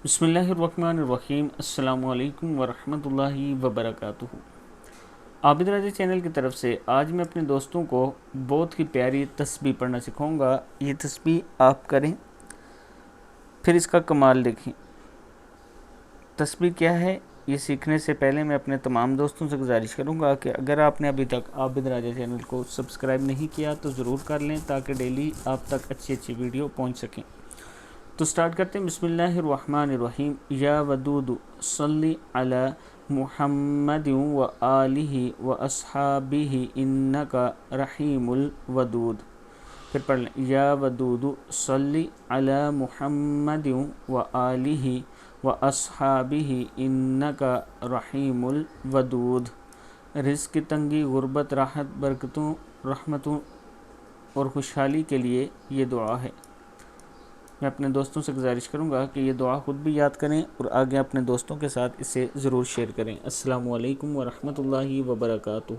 بسم اللہ الرحمن الرحیم۔ السلام علیکم ورحمۃ اللہ وبرکاتہ۔ عابد راجہ چینل کی طرف سے آج میں اپنے دوستوں کو بہت ہی پیاری تسبیح پڑھنا سکھاؤں گا۔ یہ تسبیح آپ کریں، پھر اس کا کمال دیکھیں۔ تسبیح کیا ہے یہ سیکھنے سے پہلے میں اپنے تمام دوستوں سے گزارش کروں گا کہ اگر آپ نے ابھی تک عابد راجہ چینل کو سبسکرائب نہیں کیا تو ضرور کر لیں تاکہ ڈیلی آپ تک اچھی ویڈیو پہنچ سکیں۔ تو سٹارٹ کرتے ہیں۔ بسم اللہ الرحمن الرحیم۔ یا ودود صلی علی محمد و آلہ و اصحابہ انکا رحیم الودود۔ پھر پڑھ لیں۔ یا ودود صلی علی محمد و آلہ و اصحابہ انکا رحیم الودود۔ رزق کی تنگی، غربت، راحت، برکتوں، رحمتوں اور خوشحالی کے لیے یہ دعا ہے۔ میں اپنے دوستوں سے گزارش کروں گا کہ یہ دعا خود بھی یاد کریں اور آگے اپنے دوستوں کے ساتھ اسے ضرور شیئر کریں۔ السلام علیکم ورحمۃ اللہ وبرکاتہ۔